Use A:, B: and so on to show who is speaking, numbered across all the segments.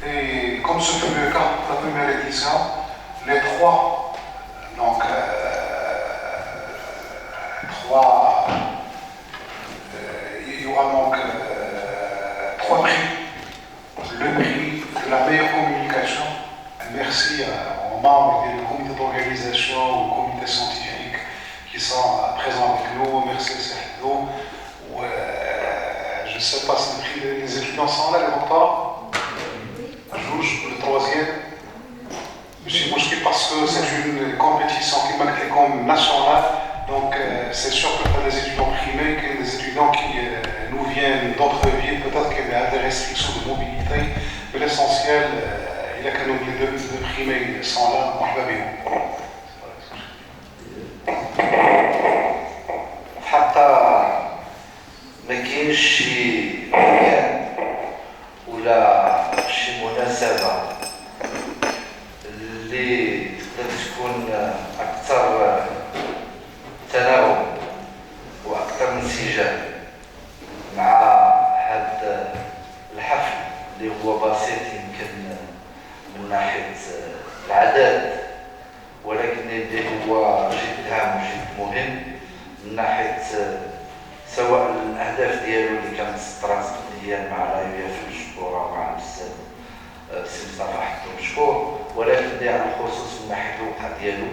A: Et comme ce fut le cas pour la première édition, les trois, donc, il y aura donc trois prix. Le prix de la meilleure communication. Merci aux membres du comité d'organisation, au comité scientifique qui sont présents avec nous. Merci à Sahidou. Je ne sais pas si les étudiants sont là, les doctorats. Juge, le troisième. Monsieur Mouchki, parce que c'est une compétition qui est comme nationale, donc c'est sûr que pour les étudiants primés, que les étudiants qui nous viennent d'autres villes, peut-être qu'il y a des restrictions de mobilité, mais l'essentiel, il y a que nous les deux primés sont là, مرحبا بهم.
B: حتى ما كاينش شي مكان ولا شي مناسبة اللي تقدر تكون أكثر تناغم وأكثر انسجام مع هذا الحفل اللي هو بسيط يمكن من ناحية العدد، ولكن اللي هو جد هام وجد مهم من ناحية سواء الأهداف ديالو اللي كانت استراتيجيا مع لايبيا في المشكورة ومع الأستاذ سي مصطفى حتى مشكور، ولكن على الخصوص من ناحية الوقع ديالو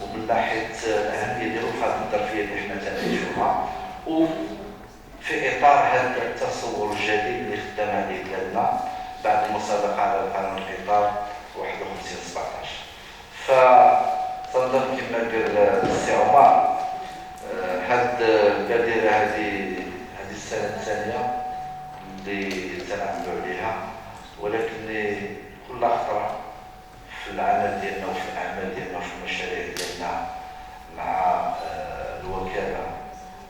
B: ومن ناحية الأهمية ديالو في هذه الظرفية اللي حنا تنعيشوها، وفي إطار هذا التصور الجديد اللي خدام عليه بلادنا بعد المسابقة على القانون الإطار 51/17. فتنظر كما قال السي عمر هاد البادرة هذه السنة الثانية اللي تنعملوا عليها، ولكن كل خطرة في العمل ديالنا وفي الأعمال ديالنا وفي المشاريع ديالنا مع الوكالة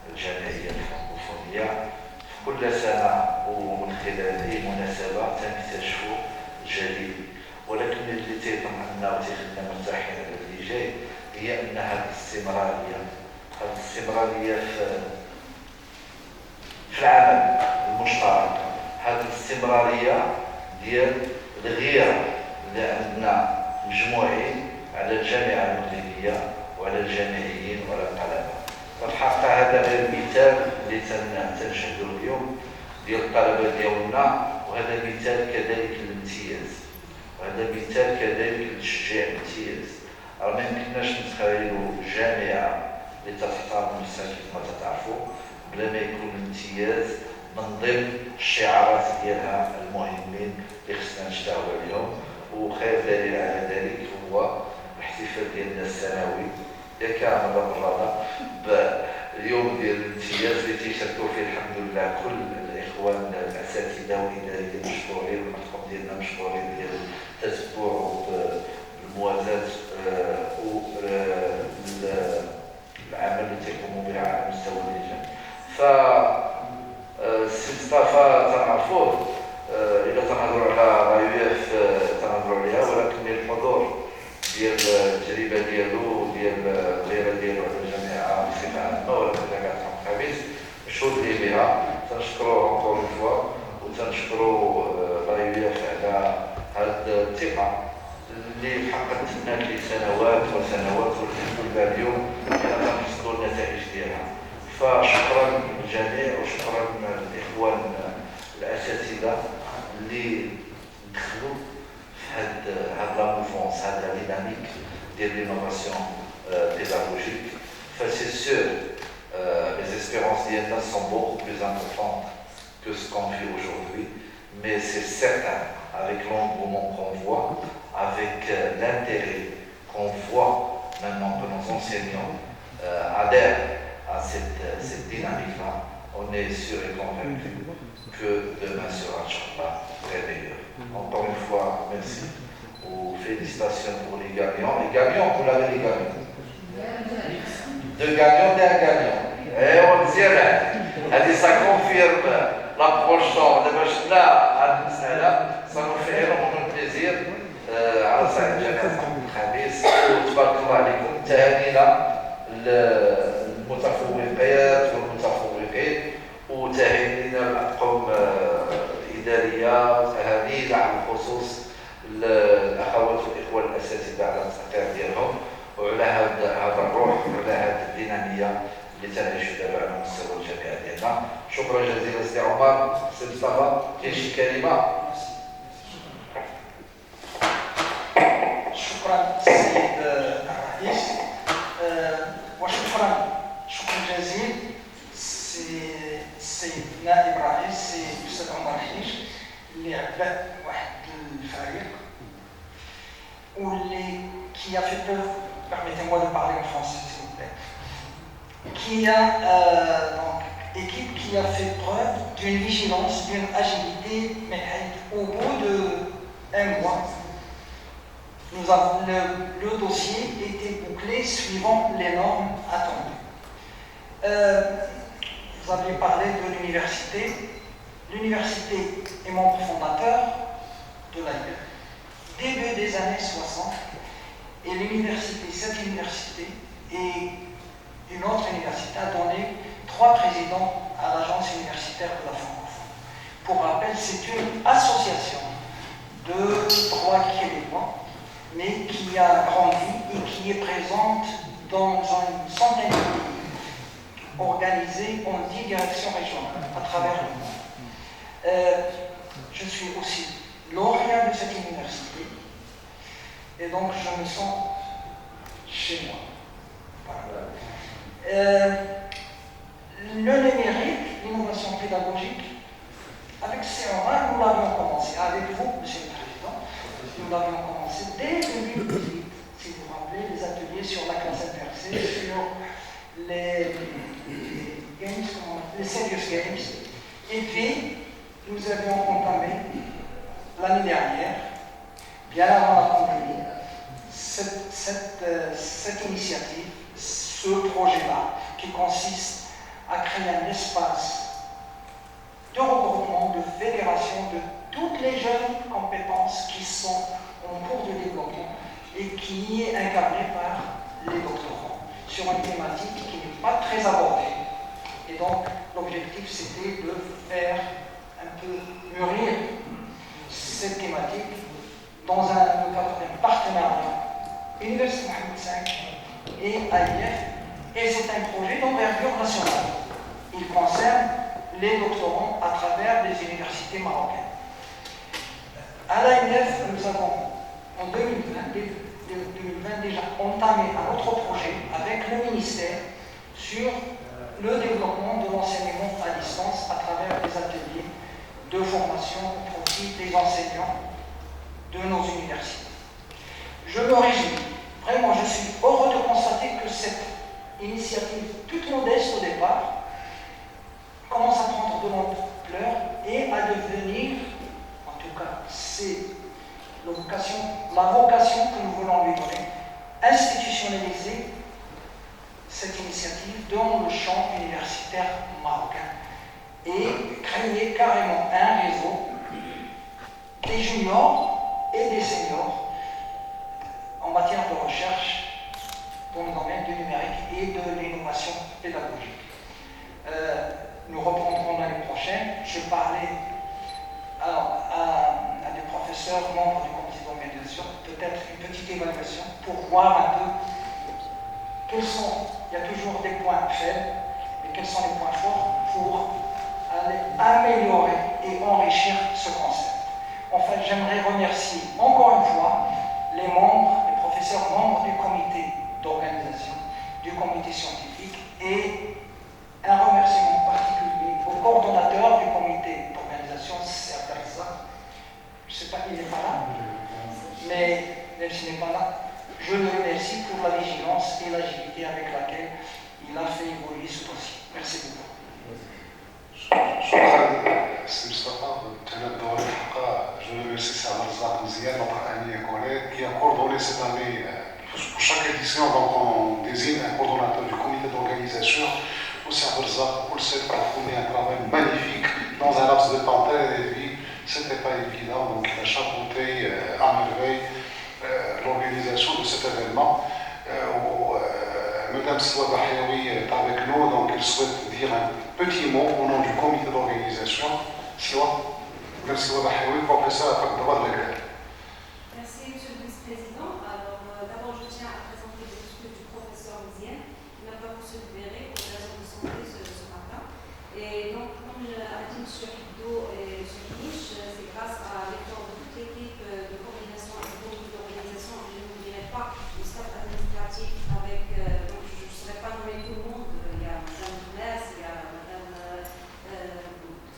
B: الجامعية الفرنكوفونية كل سنة ومن خلال أي مناسبة تنكتشفوا الجديد، ولكن اللي تيطمئنا وتيخلينا مرتاحين على اللي جاي هي أن هذه الاستمرارية في العمل المشترك، هذه الاستمرارية ديال الغيرة اللي عندنا مجموعين على الجامعة المغربية وعلى الجامعيين وعلى الطلبة. والحقيقة هذا غير مثال اللي تنشهدوا اليوم ديال الطلبة ديالنا، وهذا مثال كذلك للامتياز، وهذا مثال كذلك لتشجيع الامتياز. راه ما يمكنناش نتخيلوا جامعة اللي تحترم نفسها كيف ما تعرفوا بلا ما يكون الامتياز من ضمن الشعارات ديالها المهمين اللي خصنا نشتغلوا عليهم. وخير دليل على ذلك هو الاحتفال ديالنا السنوي اللي كان مرة باليوم ديال الامتياز اللي تيشاركوا فيه الحمد لله كل الاخوان الاساتذه والاداريين مشكورين، والمطلوب ديالنا مشكورين ديال التتبع بالموازاه العمل اللي تيقوموا بها على مستوى اللجان. السي مصطفى تنعرفوه إلا تنهضروا على رايويف تنهضروا عليها، ولكن الحضور ديال التجربة ديالو وديال الغيرة ديالو على الجامعة بصفة عامة ولا في جامعة الخميس مشهود ليه بها. تنشكرو أونكور فوا وتنشكرو رايويف على هاد الثقة اللي حققت لنا لسنوات وسنوات، والحمد لله اليوم كنحصلوا النتائج ديالها. فشكرا للجميع وشكرا للإخوان الأساتذة اللي دخلوا في هاد لا موفونس، هاد لا ديناميك ديال l'innovation pédagogique. C'est sûr, les espérances d'INA sont beaucoup plus importantes que ce qu'on vit aujourd'hui, mais c'est certain, avec l'engouement qu'on voit, avec l'intérêt qu'on voit maintenant que nos enseignants adhèrent à cette dynamique-là, on est sûr et convaincu que demain sera très meilleur. Encore une fois, merci. Ou félicitations pour les gagnants. Les gagnants, vous l'avez les gagnants. Deux gagnants, d'un gagnant. Et on dirait, ça confirme l'approche de Bachna à Nisala. Ça nous fait énormément plaisir. على صعيد جامعة الخميس وتبارك الله عليكم. تهانينا المتفوقات والمتفوقين، وتهانينا الأطقم الإدارية، وتهاني على الخصوص الاخوات والاخوه الاساتذه على التقرير ديالهم وعلى هذا الروح وعلى هذه الديناميه اللي تنعيشوا دابا على مستوى الجامعه ديالنا. شكرا جزيلا سي عمر. سي مصطفى كاين شي كلمه؟
C: شكرا سيد الرئيس وشكرا جزيل السيد نائب الرئيس سي الاستاذ عمر حيش اللي عبى واحد الفريق واللي qui a fait preuve, permettez-moi de parler en français s'il vous plaît, qui a donc équipe qui a fait preuve d'une vigilance, d'une agilité, mais au bout d'un mois le dossier était bouclé suivant les normes attendues. Vous avez parlé de l'université. L'université est membre fondateur de l'AIEF, début des années 60, et cette université et une autre université a donné 3 présidents à l'agence universitaire de la francophonie. Pour rappel, c'est une association de droit québécois, mais qui a grandi et qui est présente dans une centaine de pays, organisée en 10 directions régionales à travers le monde. Je suis aussi lauréat de cette université et donc je me sens chez moi. Voilà. Le numérique, l'innovation pédagogique, avec CERA, nous l'avions commencé, avec vous, Monsieur le Président, nous l'avions commencé dès 2018, si vous vous rappelez, les ateliers sur la classe inversée, sur les Serious Games. Et puis, nous avions entamé l'année dernière, bien avant la pandémie, cette initiative, ce projet-là, qui consiste à créer un espace de regroupement, de fédération de toutes les jeunes compétences qui sont en cours de développement et qui est incarné par les doctorants sur une thématique qui n'est pas très abordée. Et donc, l'objectif, c'était de faire un peu mûrir cette thématique dans le cadre d'un partenariat Université Mohamed V et AIF. Et c'est un projet d'envergure nationale. Il concerne les doctorants à travers les universités marocaines. À l'AIF, nous avons en 2020 déjà entamé un autre projet avec le ministère sur le développement de l'enseignement à distance à travers des ateliers de formation au profit des enseignants de nos universités. Je me réjouis, vraiment je suis heureux de constater que cette initiative toute modeste au départ commence à prendre de l'ampleur et à devenir, en tout cas c'est la vocation que nous voulons lui donner, institutionnaliser cette initiative dans le champ universitaire marocain et créer carrément un réseau des juniors et des seniors en matière de recherche dans le domaine du numérique et de l'innovation pédagogique. Nous reprendrons l'année prochaine. Je parlais à des professeurs membres du comité d'organisation, peut-être une petite évaluation pour voir un peu quels sont, il y a toujours des points faibles, mais quels sont les points forts pour aller améliorer et enrichir ce concept. Enfin, j'aimerais remercier encore une fois les professeurs membres du comité d'organisation, du comité scientifique et un remerciement particulier au coordonnateur du comité d'organisation, c'est Abdelrazak. Je ne sais pas, il n'est pas là, mais même s'il n'est pas là, je le remercie pour la vigilance et l'agilité avec laquelle il a fait évoluer ce dossier. Merci beaucoup.
A: شكرا سي مصطفى تنبه الحلقه. Je remercie Sir Abdelrazak Mziane, notre ami et collègue, qui a coordonné cette année. Pour chaque édition, donc, on désigne un coordonnateur du comité d'organisation. Sir Abdelrazak, pour le fait, a fourni un travail magnifique dans un laps de temps très réduit. Ce n'était pas évident, donc il a chapeauté à merveille l'organisation de cet événement. Madame Siwa Bahiaoui est avec nous, donc elle souhaite dire un petit mot au nom du comité d'organisation. Siwa. Merci, Wadahi. Professeur, droit de la
D: Merci, Monsieur le Vice-président. Alors, d'abord, je tiens à présenter les excuses du professeur Ouziane, qui n'a pas pu se libérer pour raison de santé ce matin. Et donc, comme a dit M. Hibdo et M. Kinish, c'est grâce à l'effort de toute l'équipe de coordination et de l'organisation, je n'oublierai pas le staff administratif avec, donc je ne saurais pas nommer tout le monde, il y a Mme Kness, il y a Mme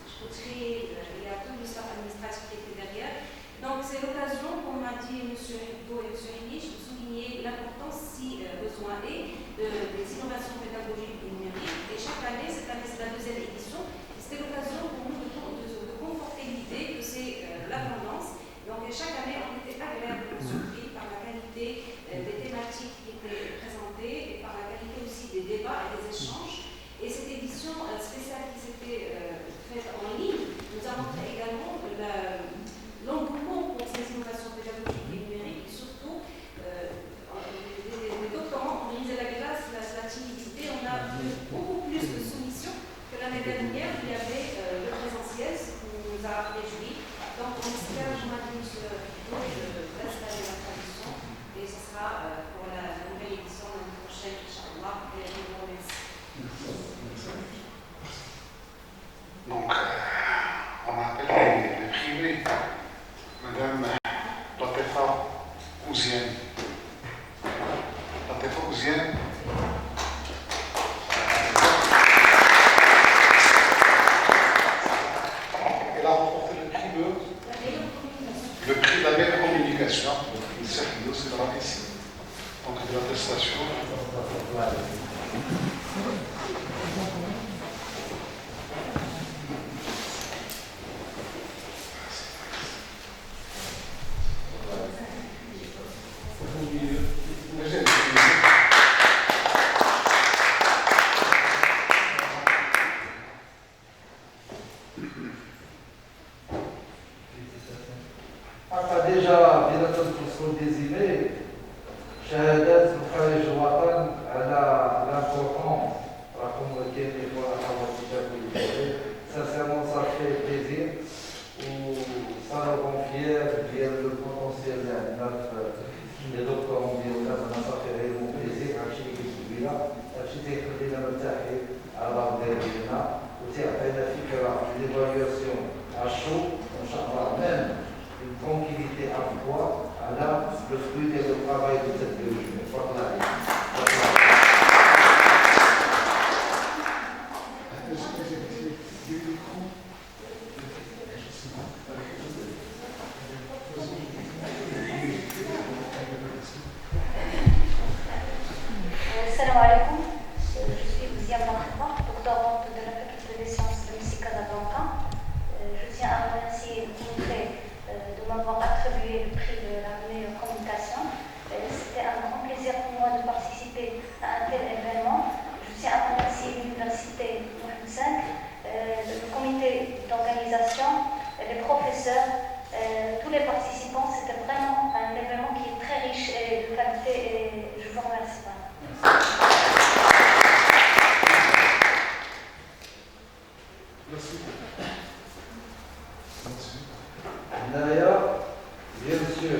D: Choutri, il y a tout le staff administratif qui était derrière. Donc c'est l'occasion, comme m'a dit M. Hibdo et M. Kinish, de souligner l'importance, si besoin est, des innovations pédagogiques et numériques. Et chaque année, cette année c'est la deuxième édition, c'était l'occasion pour nous de conforter l'idée que c'est la tendance. Donc chaque année, on était agréablement surpris par la qualité des thématiques qui étaient présentées et par la qualité aussi des débats et des échanges. Et cette édition spéciale qui s'était faite en ligne nous a montré également l'engouement pour ces innovations pédagogiques et numériques, et surtout les doctorants ont brisé la glace, la timidité. On a eu beaucoup plus de soumissions que l'année dernière. Il y avait le présentiel, ce qui nous a réjouis. Donc on espère, je m'adresse d'installer la tradition, et ce sera pour la nouvelle édition l'année prochaine, Inch'Allah, et je vous remercie.
A: Donc, on appelle les privés. Madame Latifa Ouziane. Latifa Ouziane. Elle a remporté le prix de la meilleure communication. C'est là ici. Donc, de l'attestation.
B: déjà بلا تنقصوا désigné شهادات الخارج الوطن على l'importance رقم كاين اللي هو حاول تجاوب sincèrement ça fait plaisir ou ça nous rend fiers ديال le potentiel اللي عندنا في les doctorants ديالنا ça fait réellement plaisir هادشي اللي قلت قبيله هادشي تيخلينا مرتاحين على الأرض ديالنا وتيعطينا فكره ليفالياسيون اشو ان شاء الله même une tranquillité à foi à le fruit et le travail de cette biologie.
E: Salam alaikum, je suis Ouziane Marhaba, doctorante de la faculté des sciences de Messi Casablanca. Je tiens à remercier le comité de m'avoir attribué le prix de la meilleure communication. C'était un grand plaisir pour moi de participer à un tel événement. Je tiens à remercier l'université Mohamed V, le comité d'organisation, les professeurs, tous les participants. C'était vraiment un événement qui est très riche et de qualité et je vous remercie.
B: D'ailleurs, bien sûr,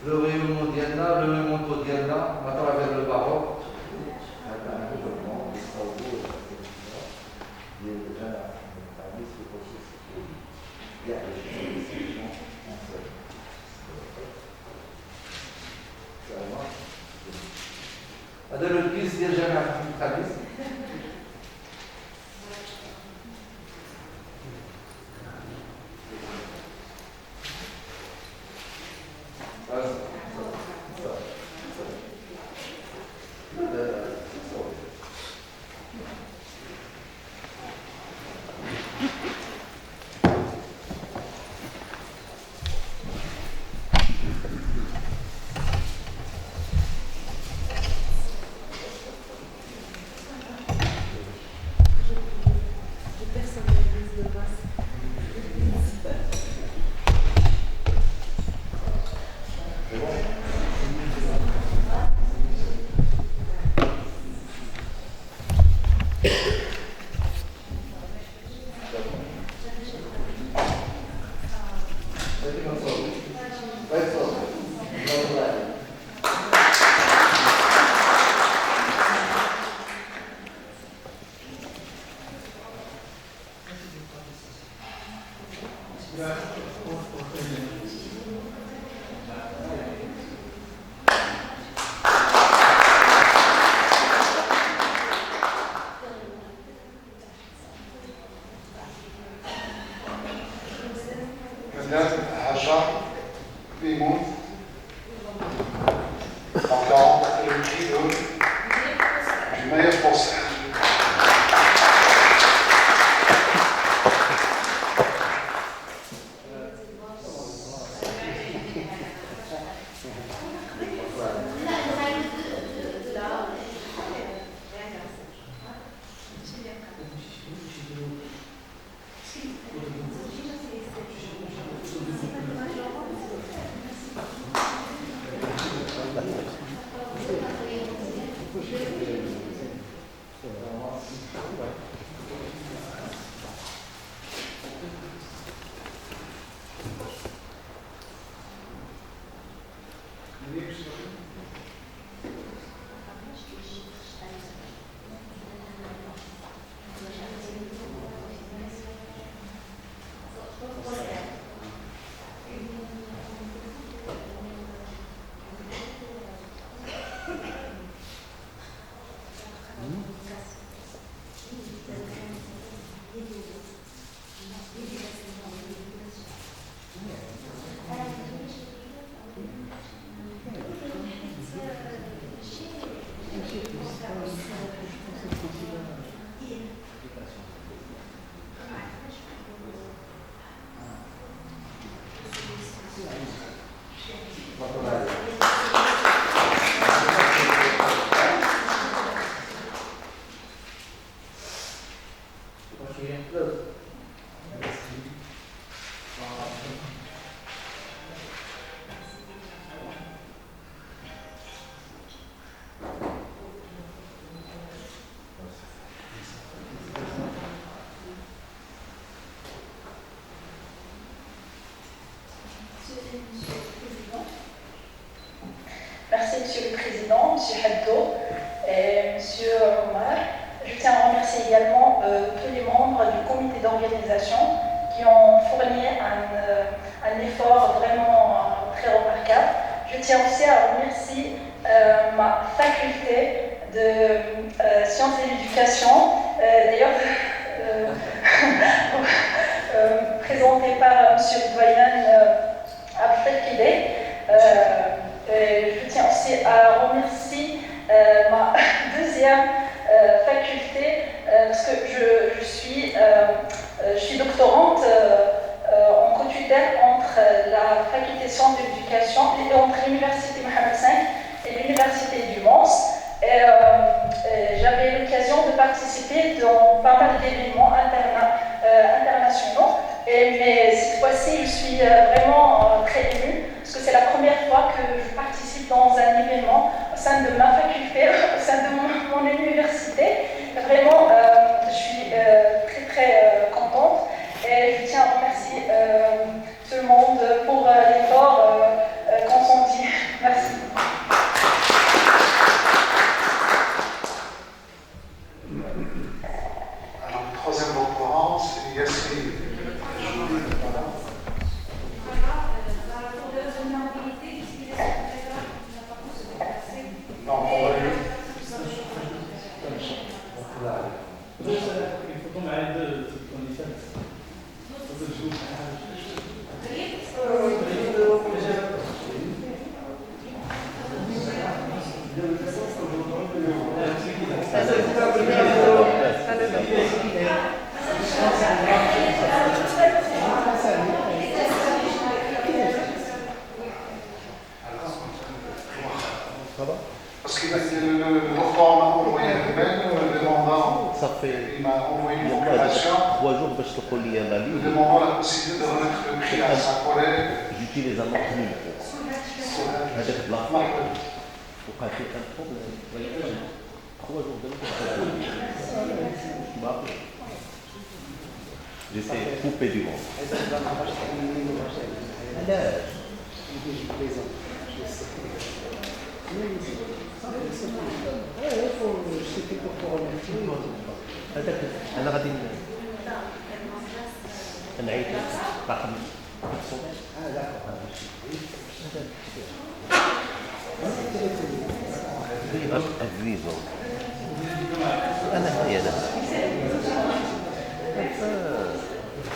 B: le rayonnement d'Yalna, le manteau d'Yalna, à travers le Maroc, هذا لو الكيس ديال جامعة الخبيث
A: C'est bon? Madame Hajar Mimoun, encore le prix du meilleur français.
F: Merci Monsieur le Président, Monsieur Haddo et Monsieur Omar. Je tiens à remercier également tous les membres du comité d'organisation qui ont fourni un effort vraiment très remarquable. Je tiens aussi à remercier ma faculté de sciences et d'éducation, d'ailleurs présentée par Monsieur le doyen Abdelkidé. Je tiens aussi à remercier ma deuxième faculté parce que je suis doctorante en co-tutelle entre la faculté de sciences de l'éducation et entre l'université Mohamed V et l'université du Mans. J'avais l'occasion de participer dans pas mal d'événements internationaux. Mais cette fois-ci, je suis vraiment très émue parce que c'est la première fois que je participe dans un événement au sein de ma faculté, au sein de mon université. Vraiment, je suis très très contente et je tiens à remercier tout le monde pour l'effort consenti. Merci.
A: Alors, le troisième doctorant, c'est Yassine. Parce que le docteur m'a envoyé un mail demandant, il m'a envoyé une proclamation demandant la possibilité de remettre le prix à sa collègue.
G: J'utilise un autre numéro. وقعت لي un problème. 3 jours de j'étais coupé du monde. علاش
H: je plaisante. Je sais. C'était pour te remercier.
G: هذاك انا غادي نعيط رقم
I: الفيزو انا هي انا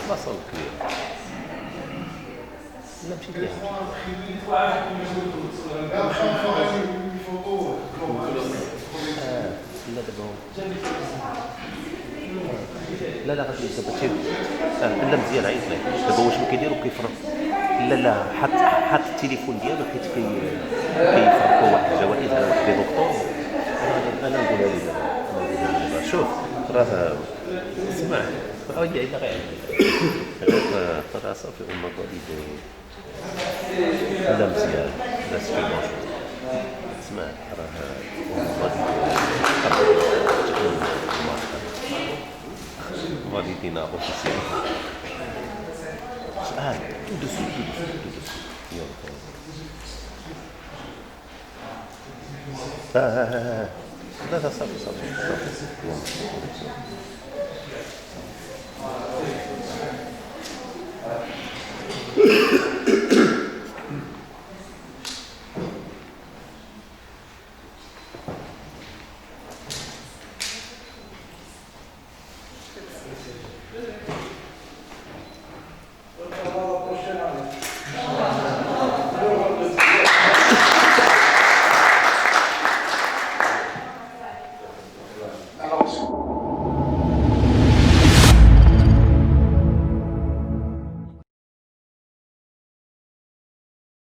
I: وصل كبير لا مشيت ليها لا دابا لا غادي دابا تشوف لا مزيان عيط ليه دابا واش ما كيديروا كيفرق لا حط التليفون ديالو حيت كيفرقوا واحد الجوائز على واحد الدكتور انا نقولها لي دابا شوف راه اسمع هي الا غير راه صافي اون فاليدي لا مزيان لا سي بون اسمع راه validina officiel. Tout de suite. لا صافي